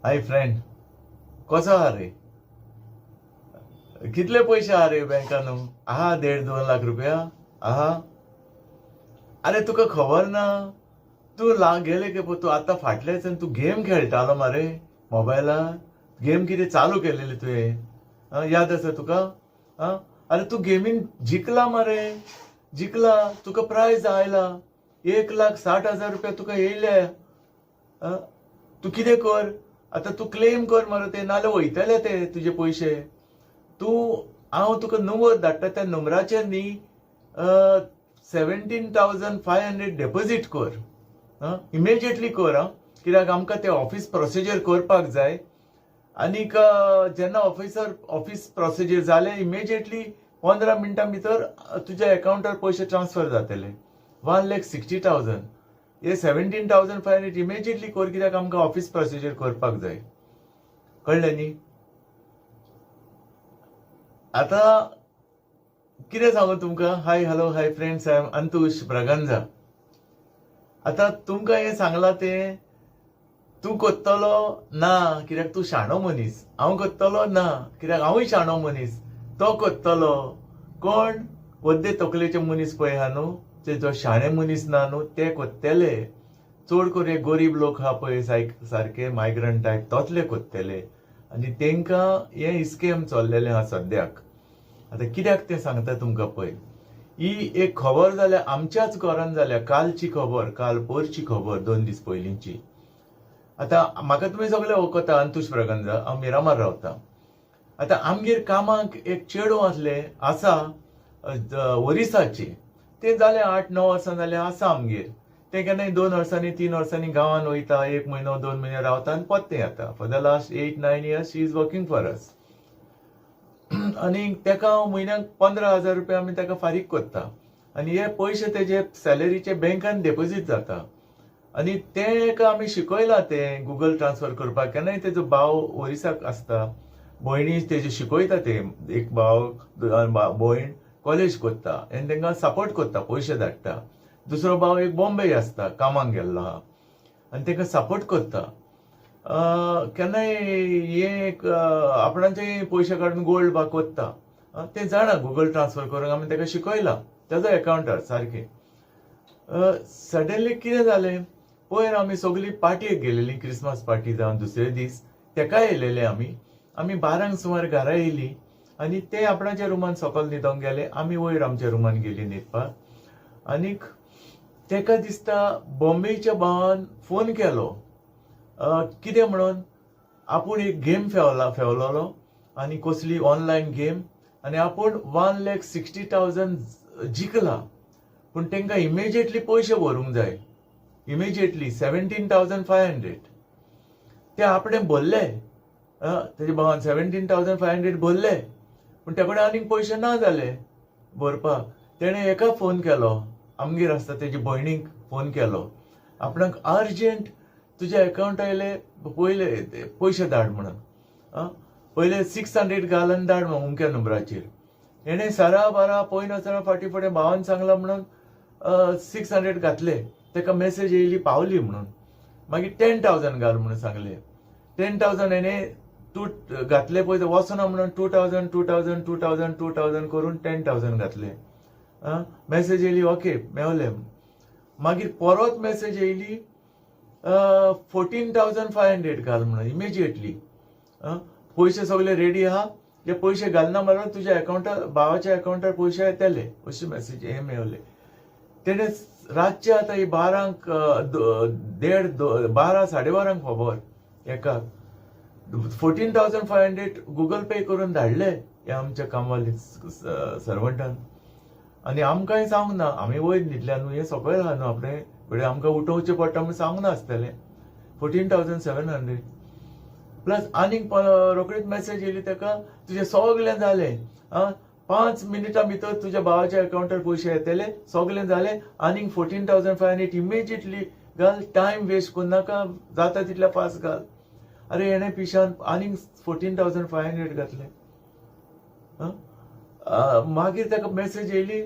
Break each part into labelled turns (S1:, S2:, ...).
S1: Hi friend, कसो आहा रे? कितले पैसे आहा रे बँकान? आहा 1.5-2 लाख रुपया आहा? अरे तुका खबर ना? तू गेले की तू आता फाटल्याच तू गेम खेळटालो मरे मोबायलार. गेम किती चालू केलेली तुवें? याद आसा तुका? अरे तू गेमीन जिखला मरे, जिखला. तुका प्राइज आयला 1,60,000 रुपया तुका येयले. तू कितें कर आता? तू क्लेम कर मरे ते, नाल्यार वयतले ते तुजे पैसे. तू हांव तुका नंबर धाडटा त्या नंबराचेर न्ही 17,500 डेपोजीट कर. इमिजिएटली कर. कित्याक आमकां ते ऑफिस प्रोसिजर करपाक जाय. आनीक जेन्ना ऑफिस प्रोसिजर जाले इमिजिएटली 15 मिनटां भितर तुज्या अकाउंटार पैसे ट्रान्सफर जातले. 1,60,000 हे 17,500 इमिजिएटली कर, कित्याक आमकां ऑफिस प्रोसिजर करपाक जाय. कळ्ळें न्ही? आता कितें सांगू तुमकां? Hi hello hi friends, I am Antush Braganza. आता तुमकां हें सांगलां तें तूं कोत्तलो ना, कित्याक तूं शाणो मनीस. हांव कोत्तलो ना, कित्याक हांवूय शाणो मनीस. तो कोत्तलो कोण? वद्दे तकलेचे मनीस पळय आहा न्हू, ते जो शाणे मनीस ना न्हू, ते कोत्तेले. चड करून हे गरीब लोक आहा पळय सारके मायग्रंट टायप, तोतले कोत्तेले. आनी तेंकां हे स्कॅम चल्लेले आहा सद्याक. आता कित्याक ते सांगता तुमकां पळय. ही एक खबर जाल्या आमच्याच घरान जाल्या. कालची खबर, काल परची खबर, 2 दीस पयलींची. आता म्हाका तुमी सगळे वळखता, अंतुश ब्रागांजा. हांव मिरामार रावतां. आता आमगेर कामाक एक चेडो आसा ओरिसाचे. ते जाले 8-9 वर्सां जाले आसा आमगेर. ते केन्नाय 2 वर्सांनी 3 वर्सांनी गांवान वयता, 1 म्हयनो 2 म्हयने रावता आनी पोत्तें येता. For the last 8-9 years she is working for us. आनी तेका हांव म्हयन्याक 15,000 रुपया आमी तेका फारीक कोत्ता. आनी हे पयशे तेजे सॅलरीचे बँकान डेपोजीट जाता. आनी तेका आमी शिकयलां तें गुगल ट्रान्सफर करपाक. केन्नाय तेजो भाव ओरिसाक आसता, भयणी तेजे शिकयता ते. एक भाव भयण कॉलेज कोत्ता आनी तेंकां सपोर्ट कोत्ता, पयशे धाडटा. दुसरो भाव एक बॉम्बे आसता, कामाक गेल्लो आहा आनी तेंकां सपोर्ट कोत्ता. केन्नाय हे आपणाचे पयशे काडून गोल्ड बा कोत्ता. ते जाणा गुगल ट्रान्सफर करूंक आमी तेका शिकयलां तेजो अकाउंटार सारकें. सडनली कितें जालें, पयर आमी सगळीं पार्टयेक गेलेलीं, क्रिसमस पार्टी जावन दुसरे दीस तेका येयलेले आमी. 12 सुमार घरा येयलीं आनी ते आपणाच्या रुमान सकयल न्हिदोंक गेले. आमी वयर आमच्या रुमान गेलीं न्हिदपाक. आनीक तेका दिसता बॉम्बेच्या भावान फोन केलो. कितें म्हणून? आपूण एक गेम फेवलोलो आनी कसली ऑनलायन गेम, आनी आपूण 1,60,000 जिखला. पूण तेंकां इमिजिएटली पयशे भरूंक जाय. इमिजिएटली 17,500 ते आपणें भरले. तेजे भावान 17,500 भरले. पूण ते कडेन आनीक पयशे ना जाले भरपाक. तेणें हेका फोन केलो, आमगेर आसता तेजे भयणीक फोन केलो. आपणाक अर्जंट तुज्या अकाउंटा येयले पयले पयशे धाड म्हणून. पयले 600 घाल आनी धाड म्हणून अमक्या नंबराचेर. हेणें सारा बारा पळय नासतना फाटी फुडें भावान सांगलां म्हणून 600 घातले. तेका मेसेज येयली पावली म्हणून. मागीर 10,000 घाल म्हणून सांगलें. 10,000 हेणें तूं घातले पळय वचना म्हणून 2,000 2,000 2,000 2,000 करून 10,000 घातले. मेसेज येयली ओके मेवलें. मागीर परत मेसेज येयली 14,500 घाल म्हणून इमिजिएटली. पयशे सगळे रेडी आहा, जे पयशे घालना म्हणून तुज्या अकाउंटार, भावाच्या अकाउंटार पयशे येतले अशें मेसेज हे मेवले. तेणें रातचे आतां 12 12:30 खबर एकाक 14,500 गुगल पे करून धाडले हे आमच्या कामवाले सर्वंटान. आनी आमकांय सांगूंक ना, आमी वयर न्हिदल्या न्हू, हे सकयल आहा न्हू आपणें, फुडें आमकां उठोवचें पडटा म्हूण सांगूंक नासतलें. 14,700 प्लस आनीक रोखडीच मेसेज येयली तेका, तुजें सगळें जालें. 5 मिनिटां भितर तुज्या भावाच्या अकाउंटार पयशे येतले, सगळें जालें. आनीक 14,500 इमिजिएटली घाल, टायम वेस्ट करूं नाका, जाता तितल्या फास्ट घाल. अरे हेणें पिशान आनीक 14,500 घातले. मागीर तेका मेसेज येयली,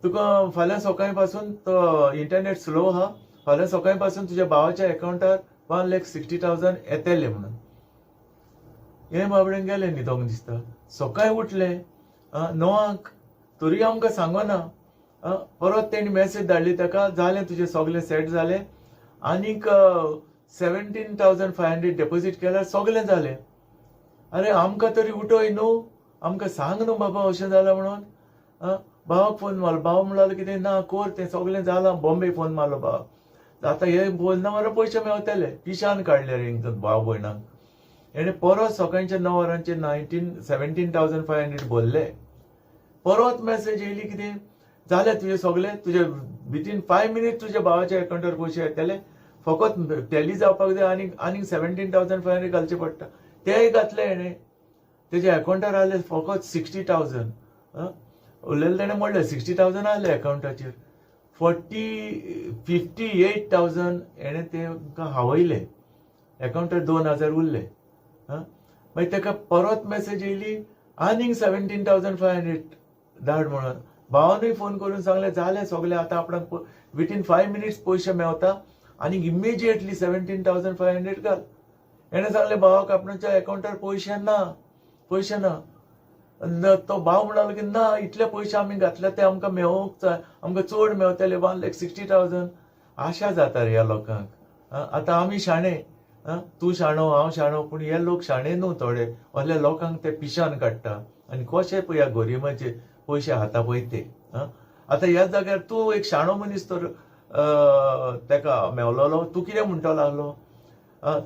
S1: तुका फाल्यां सकाळी पासून तो इंटरनेट स्लो आहा, फाल्यां सकाळी पासून तुज्या भावाच्या अकाउंटार 1,60,000 येतले म्हणून. हे बाबडेन गेले न्हिदोंक दिसता. सकाळीं उठले 9 तरी आमकां सांगना. परत तेणी मेसेज धाडली ताका, जालें तुजें सगळें सेट जालें, आनीक 17,500 डेपोजीट केल्यार सगळें जालें. अरे आमकां तरी उठोय न्हू, आमकां सांग न्हू बाबा अशें जालां म्हणून. भावाक फोन मारलो, भाव म्हणलो कितें ना कोर, तें सगळें जालां. बॉम्बे फोन मारलो भावाक. आतां हे बोलना मरे पयशे मेवतले. पिशान काडले रे हिंगा भाव भयणाक. हेणे परत सकाळच्या 9 वरांचेर 17,500 भरले. परत मेसेज येयली कितें जालें तुजें सगळें, तुजे विथीन 5 मिनिट्स तुज्या भावाच्या अकाउंटार पयशे येतले. फकत टॅली जावपाक जाय, आनीक 17,500 घालचे पडटा. तेय घातले हेणे. तेज्या अकाउंटार आहले फकत 60,000. उरलेले तेणें म्हणलें 60,000 आहले अकाउंटाचेर. 58,000 हेणें तेंकां हावयले. अकाउंटार 2,000 उरले. मागीर ताका परत मेसेज येयली आनीक 17,500 धाड म्हणून. भावानूय फोन करून सांगलें जालें सगळें, आतां आपणाक विथीन 5 मिनिट्स पयशे मेवता, आनीक इमिजिएटली 17,500 घाल. हेणें सांगलें भावाक आपणाच्या अकाउंटार पयशे ना. तो भाव म्हणलो की ना, इतले पयशे आमी घातले ते आमकां मेळोवंक जाय, आमकां चड मेवतले 1,60,000. आशा जाता रे ह्या लोकांक. आतां आमी शाणे, तूं शाणो हांव शाणो, पूण हे लोक शाणे न्हू थोडे. असल्या लोकांक ते पिशान काडटा आनी कशे पळय ह्या गरिबाचे पयशे खाता पळय ते. आतां ह्या जाग्यार तूं एक शाणो मनीस तर ताका मेवलोलो, तूं कितें म्हणटलो आहलो?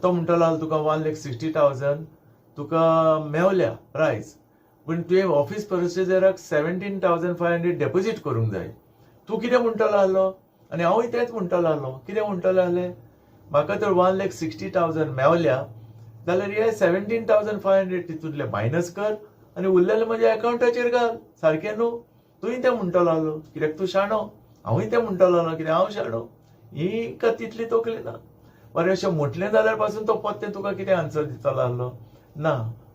S1: तो म्हणटलो आहलो तुका 1,60,000 तुका मेवल्या प्रायस, पूण तुवें ऑफिस प्रोसिजराक 17,500 डेपोजीट करूंक जाय. तूं कितें म्हणटलो आहलो? आनी हांवूय तेंच म्हणटलो आहलो. कितें म्हणटलो आहलें? म्हाका तर 1,60,000 मेवल्या जाल्यार हे 17,500 तितूंतले मायनस कर आनी उरलेले म्हज्या अकाउंटाचेर घाल. सारकें न्हू? तुवें तें म्हणटलो आहलो. कित्याक तूं शाणो, हांवूय तें म्हणटलो आहलो कित्याक हांव शाणो. ही का तितली तकली ना? बरें अशें म्हटलें जाल्यार पासून तो पत्ते तुका कितें आन्सर दितलो आहलो? ना,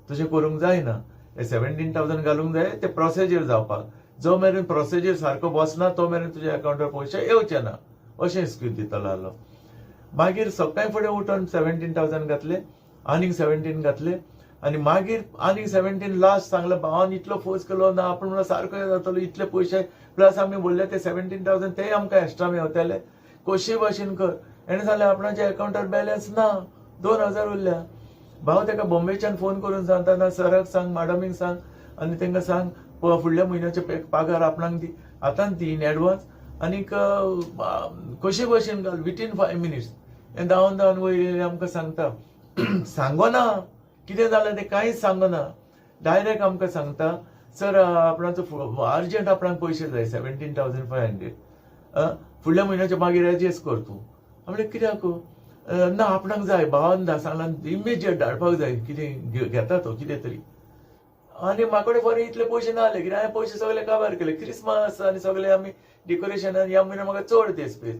S1: तुजें करूंक जायना. हे 17,000 घालूंक जाय ते प्रोसिजर जावपाक. जो मेरेन प्रोसिजर सारको बसना तो मेरेन तुज्या अकाउंटार पयशे येवचे ना, अशें एक्सक्यूज दितलो आहलो. मागीर सकाळीं फुडें उठोन 17,000 घातले, आनीक 17 घातले, आनी मागीर आनीक 17 लास्ट सांगलें. भावान इतलो फोर्स केलो ना, आपूण म्हणून सारको जातलो, इतले पयशे प्लस आमी बोलले ते 17,000 ते आमकां एक्स्ट्रा मेवतले. कशे भाशेन कर. हेणें सांगलें आपणाच्या अकाउंटार बॅलन्स ना, 2,000 उरल्या. भाव ताका बॉम्बेच्यान फोन करून सांगता, सराक सांग, मॅडमीक सांग आनी तांकां सांग फुडल्या म्हयन्याचे पगार आपणाक दी, आतांच दी इन एडवान्स. आनीक कशे भाशेन घाल विथीन 5 मिनिट्स. हें धांवन वयर आमकां सांगता. सांगना कितें जालें तें कांयच सांगना. डायरेक्ट आमकां सांगता सर आपणाचो अर्जंट आपणाक पयशे जाय 17,500. फुडल्या म्हयन्याचे मागीर एडजस्ट कर तूं. म्हणलें कित्याक? ना आपणाक जाय. भावान सांगलां इमिजिएट धाडपाक जाय, कितें घेता तो कितें तरी. आनी म्हाका कडेन बरें इतले पयशे ना जाले, कित्याक हांवें पयशे सगळे काबार केले. क्रिसमस आनी सगळे आमी डेकोरेशनान ह्या म्हयन्याक म्हाका चड ते स्पेस.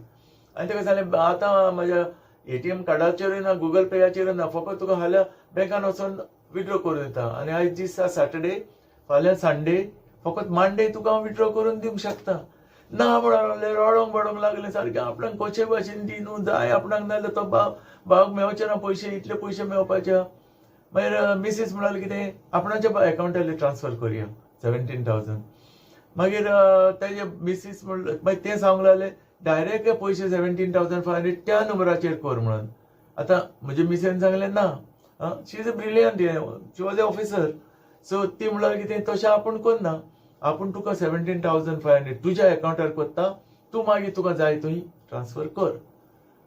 S1: आनी ताका सांगलें आतां म्हाज्या ATM कार्डाचेरूय ना, गुगल पेयाचेरूय ना, फकत तुका फाल्यां बँकान वचून विथड्रॉ करून दिता. आनी आयज दीस सॅटर्डे, फाल्यां संडे, फकत मांडे तुका हांव विथड्रॉ करून दिवंक शकता. ना म्हणलें रडोंक लागलें सारकें. आपणाक कशे भाशेन दी न्हू, जाय आपणाक नाजाल्यार तो भावाक मेवचे ना पयशे, इतले पयशे मेवपाचे. मागीर मिसीस म्हणाली कितें आपणाच्या अकाउंटार ट्रान्सफर करुया 17,000. मागीर तेजे मिसीस म्हणलें, मागीर तें सांगूंक लागलें डायरेक्ट पयशे 17,500 त्या नंबराचेर कर म्हणून. आतां म्हज्या मिसेन सांगलें ना, she is a brilliant, she was a officer. So ती म्हणल्यार कितें तशें आपूण करना. आपूण तुका 17,500 तुज्या अकाउंटार करता, तूं मागीर तुका जाय थंय ट्रान्सफर कर.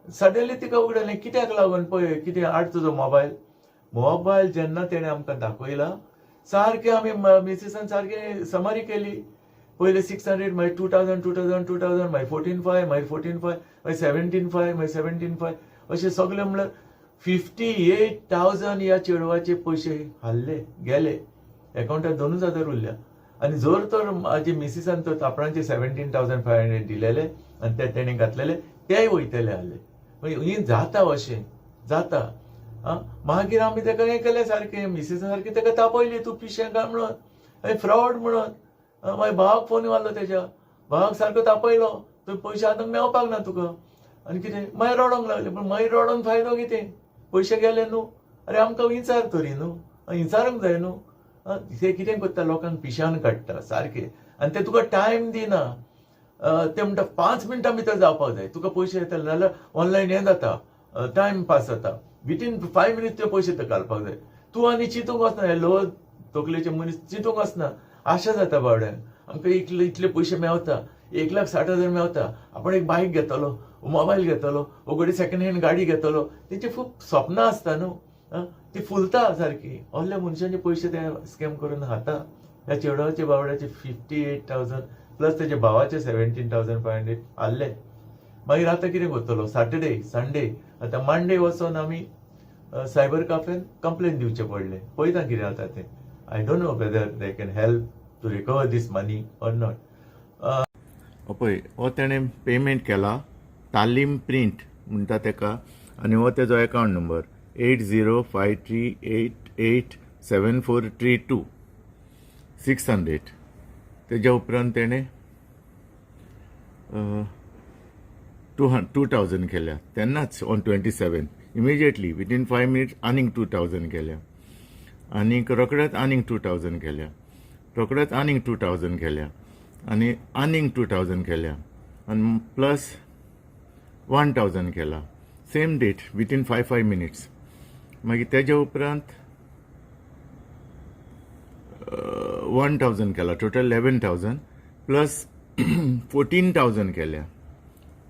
S1: सडनली तिका उगडलें कित्याक लागून पळय कितें हाड तुजो मोबायल जेन्ना तेणें आमकां दाखयला सारकें आमी मिसेसान सारकें समरी केली. पयले 600, मागीर 2,000, 2,000, मागीर 14,500, मागीर 14,500, मागीर 17,500, मागीर 17,500 अशें सगळें म्हणल्यार 58,000 ह्या चेडवाचे पयशे हाल्ले गेले. अकाउंटार 2,000 उरल्या. आनी जर तर म्हाजे मिसिसान तर आपणाचे 17,500 दिलेले आनी ते तेणें घातलेले तेय वयतले आहले. मागीर ही जाता अशें जाता. मागीर आमी ताका हें केलें सारकें, मिसेसान सारकें ताका तापयली, तूं पिशें काय म्हणून, फ्रॉड म्हणून. मागीर भावाक फोन मारलो, तेज्या भावाक सारको तापयलो, तुवें पयशे आतां मेवपाक ना तुका. आनी कितें मागीर रडोंक लागलें. पूण मागीर रडोन फायदो कितें? पयशे गेले न्हू. अरे आमकां विचार तरी न्हू. विचारूंक जाय न्हू. ते कितें करता, लोकांक पिशान काडटा सारके, आनी ते तुका टायम दिना. ते म्हणटा 5 मिनटां भितर जावपाक जाय, तुका पयशे येतले जाल्यार ऑनलायन हें जाता, टायम पास जाता, विथीन 5 मिनिट्स ते पयशे घालपाक जाय. तूं आनी चिंतूंक वचना, हे लो तकलेचे मनीस चिंतूंक वचना. आशा जाता बावड्यांक, आमकां इतले पयशे मेवता, 1,60,000 मेवता, आपण एक बायक घेतलो, मोबायल घेतलो, घडी सेकंड हँड गाडी घेतलो. तेंची खूब स्वप्नां आसता न्हू, ती फुलता सारकी. असल्या मनशांचे पयशे ते स्कॅम करून खाता. ह्या चेडवाचे बावड्याचे 58,000 प्लस त्याच्या भावाचे 17,500 आल्ले. मागीर आतां कितें करतलो, सॅटर्डे संडे, आतां मंडे वचोन आमी सायबर कॅफेन कंप्लेन दिवचे पडले. पळयता कितें जाता तें. I don't know whether they can help to recover this money or not. पळय, हो तेणें पेमेंट केला, तालीम प्रिंट म्हणटा तेका, आनी हो तेजो अकावंट नंबर 8053887432 600. तेज्या उपरांत तेणें 2,000 केल्या तेन्नाच ऑन 27 इमिजिएटली विथीन 5 मिनिट्स आनीक 2,000 केल्या, आनीक रोखडेंच आनीक 2,000 केल्या, रोखडेंच आनीक 2,000 केल्या, आनी आनीक 2,000 केल्या, आनी प्लस 1,000 केला सेम डेट विथीन 5 मिनिट्स. मागीर तेज्या उपरांत 1,000 केला, टोटल 11,000 प्लस 14,000 केल्या.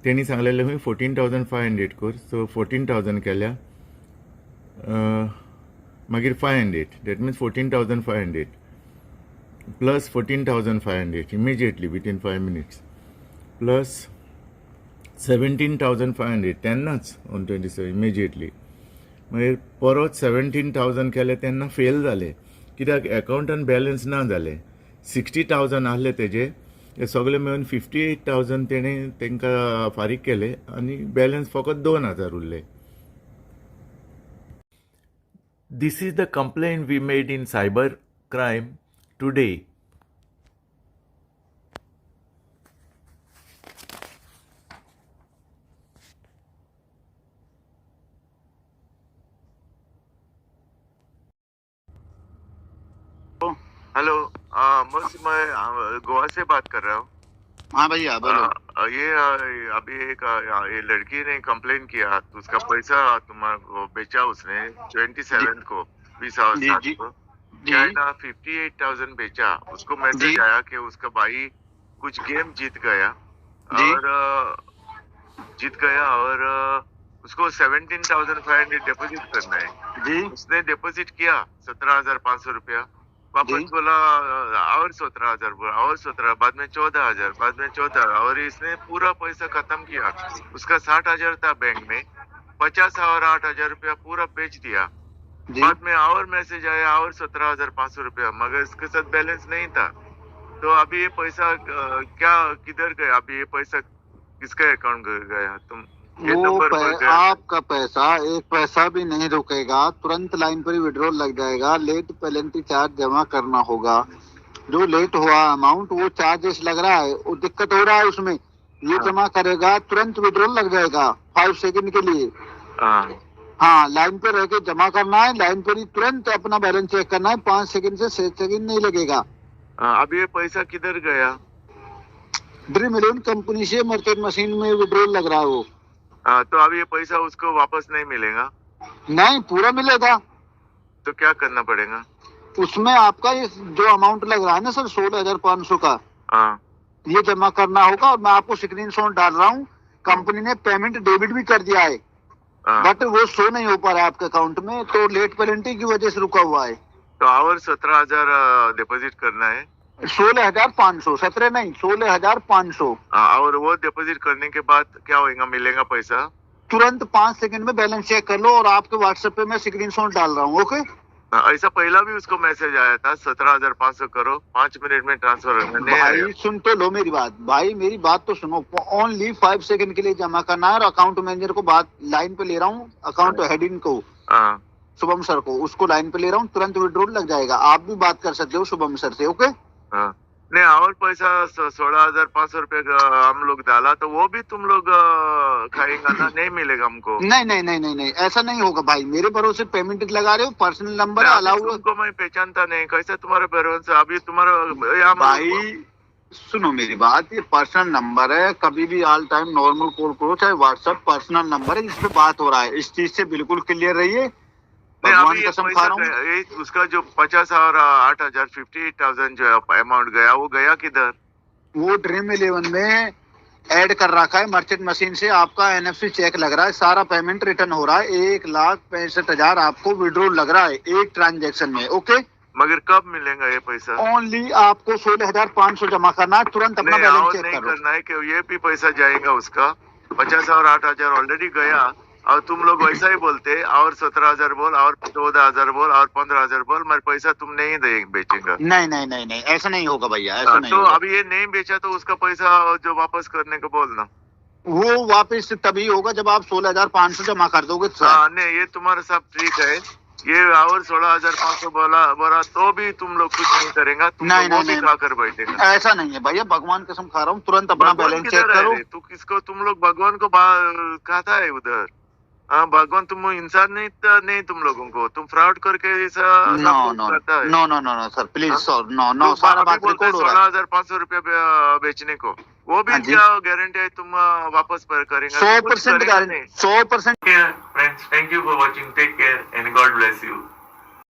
S1: तेणी सांगलेलें हूंय 14,500 कर, सो 14,000 केल्या, मागीर 500, that means 14,500 plus 14,500 immediately within 5 minutes, plus 17,500 तेन्नाच ऑन 27 इमिजिएटली. मागीर परत 17,000 केले तेन्ना फेल जाले, कित्याक अकावंटान बॅलन्स ना जालें. 60,000 आहले तेजे, हे सगळे मेळून 58,000 तेणें तांकां फारीक केले, आनी बॅलन्स फकत 2,000 उरले. This is the complaint we made in cyber crime today. Hello, बस मैं गोवा से बात कर रहा हूँ.
S2: हाँ भैया बोलो.
S1: ये अभी एक ये लड़की ने कंप्लेन किया, तो उसका पैसा तुम्हारा बेचा उसने 27 को 20,000 को, क्या है ना 58,000 बेचा. उसको मैसेज आया कि उसका भाई कुछ गेम जीत गया और उसको 17,500 डिपॉजिट करना है
S2: जी.
S1: उसने डिपॉजिट किया 17,500 रुपया, वापस बोला और 17,000 बोला, और 17, बाद में 14,000, बाद में 14, और इसने पूरा पैसा खत्म किया. उसका 60,000 था बैंक में, 50 और 8,000 रुपया पूरा बेच दिया. बाद में और मैसेज आया और 17,500 रुपया, मगर इसके साथ बैलेंस नहीं था. तो अभी ये पैसा क्या किधर गया, अभी ये पैसा किसका अकाउंट गया? तुम
S2: आपका पैसा एक पैसा भी नहीं रुकेगा, तुरंत लाइन पर ही विड्रॉल लग जाएगा. लेट पेनल्टी चार्ज जमा करना होगा. जो लेट हुआ अमाउंट वो चार्जेस लग रहा है, वो दिक्कत हो रहा है उसमें, ये जमा करेगा तुरंत विड्रॉल लग जाएगा 5 सेकंड के लिए. हाँ, लाइन पे रह के जमा करना है, लाइन पर ही तुरंत अपना बैलेंस चेक करना है, 5 सेकंड से 6 सेकंड नहीं लगेगा.
S1: अभी ये पैसा किधर गया?
S2: ड्रीम मिलियन कंपनी से मर्चेंट मशीन में विड्रॉल लग रहा है वो.
S1: तो अभी ये पैसा उसको वापस नहीं मिलेगा?
S2: नहीं, पूरा मिलेगा.
S1: तो क्या करना पड़ेगा
S2: उसमें? आपका ये जो अमाउंट लग रहा है ना सर 16,500 का, ये जमा करना होगा. और मैं आपको स्क्रीनशॉट डाल रहा हूँ. कंपनी ने पेमेंट डेबिट भी कर दिया है, बट वो शो नहीं हो पा रहा है आपके अकाउंट में, तो लेट पेनल्टी की वजह से रुका हुआ है.
S1: तो और 17,000 डिपॉजिट करना है.
S2: 16,500, 17 नहीं, 16,500.
S1: और वो डिपॉजिट करने के बाद क्या होगा, मिलेगा पैसा?
S2: तुरंत 5 सेकंड में बैलेंस चेक कर लो, और आपके व्हाट्सएप पे मैं स्क्रीनशॉट डाल रहा हूँ. ओके.
S1: ऐसा पहला भी उसको मैसेज आया था 17,500 करो, 5 मिनट में ट्रांसफर.
S2: भाई सुन तो लो मेरी बात, भाई मेरी बात तो सुनो. ओनली 5 सेकंड के लिए जमा करना है, और अकाउंट मैनेजर को बात लाइन पे ले रहा हूँ, अकाउंट हेडिंग को, शुभम सर को, उसको लाइन पे ले रहा हूँ. तुरंत विड्रॉल लग जाएगा. आप भी बात कर सकते हो शुभम सर से. ओके.
S3: नहीं और पैसा 16,500 रुपए हम लोग डाला तो वो भी तुम लोग खाएंगा ना, नहीं मिलेगा हमको।
S2: नहीं नहीं नहीं नहीं नहीं, ऐसा नहीं होगा भाई, मेरे भरोसे पेमेंट लगा रहे हो, पर्सनल नंबर
S3: नहीं,
S2: अलाउ।
S3: अभी तुमको मैं पहचानता नहीं, कैसे तुम्हारे भरोसे अभी तुम्हारा यहाँ
S2: भाई सुनो मेरी बात, ये पर्सनल नंबर है, कभी भी ऑल टाइम नॉर्मल कॉल करो, चाहे व्हाट्सएप, पर्सनल नंबर है जिसपे बात हो रहा है, इस चीज से बिल्कुल क्लियर रहिए,
S3: नहीं,
S2: भगवान
S3: अभी ये
S2: कसम
S3: पैसा
S2: खा रहा हूँ।
S3: ये उसका जो 50 और 8,000 58,000 जो अमाउंट गया वो गया किधर?
S2: वो ड्रीम 11 में ऐड कर रखा है मर्चेंट मशीन से, आपका एनएफसी चेक लग रहा है, सारा पेमेंट रिटर्न हो रहा है, 1,65,000 आपको विड्रॉल लग रहा है एक ट्रांजेक्शन में। ओके,
S3: मगर कब मिलेगा ये पैसा?
S2: ओनली आपको 16,500 जमा करना है, तुरंत अपना
S3: नहीं,
S2: बैलेंस
S3: और
S2: चेक
S3: नहीं
S2: करो।
S3: करना है कि ये भी पैसा जाएगा उसका 50 और 8,000 ऑलरेडी गया, और तुम लोग वैसा ही बोलते और 17,000 बोल और 14,000 बोल और 15,000 बोल, मेरे पैसा तुम नहीं दे बेचेगा।
S2: नहीं नहीं नहीं नहीं, ऐसा नहीं होगा भैया, ऐसा नहीं
S3: तो
S2: होगा।
S3: अभी ये नहीं बेचा तो उसका पैसा जो वापस करने को बोलना।
S2: वो वापस तभी होगा जब आप 16,500 जमा कर दोगे सर।
S3: हाँ नहीं, ये तुम्हारा सब ठीक है, ये और 16,500 बोला तो भी तुम लोग कुछ नहीं करेंगा, तुम
S2: नहीं,
S3: लोग वो
S2: नहीं,
S3: भी
S2: नहीं।
S3: खाकर बैठेगा।
S2: ऐसा नहीं है भैया, भगवान कसम खा रहा हूँ, तुरंत अपना
S3: भगवान
S2: बैलेंस
S3: किधर
S2: चेक
S3: है
S2: करो।
S3: रे? तू किसको तुम लोग भगवान को खाता है उधर? हाँ, भगवान तुम इंसान नहीं तुम लोगों को, तुम फ्रॉड करके ऐसा
S2: नो
S3: सब
S2: नो
S3: करता है।
S2: No no no no sir please
S3: हाँ?
S2: सर, नो नो,
S3: तो
S2: सारा
S3: अभी
S2: बात
S3: बोलते
S2: रिकॉर्ड हो रहा है।
S3: 16,500 रुपया बेचने को, वो भी
S2: हाँ जी।
S3: क्या गारंटी है तुम वापस पर करेंगे?
S2: 100% guarantee, 100%।
S3: Friends, thank you for watching, take care and God bless you.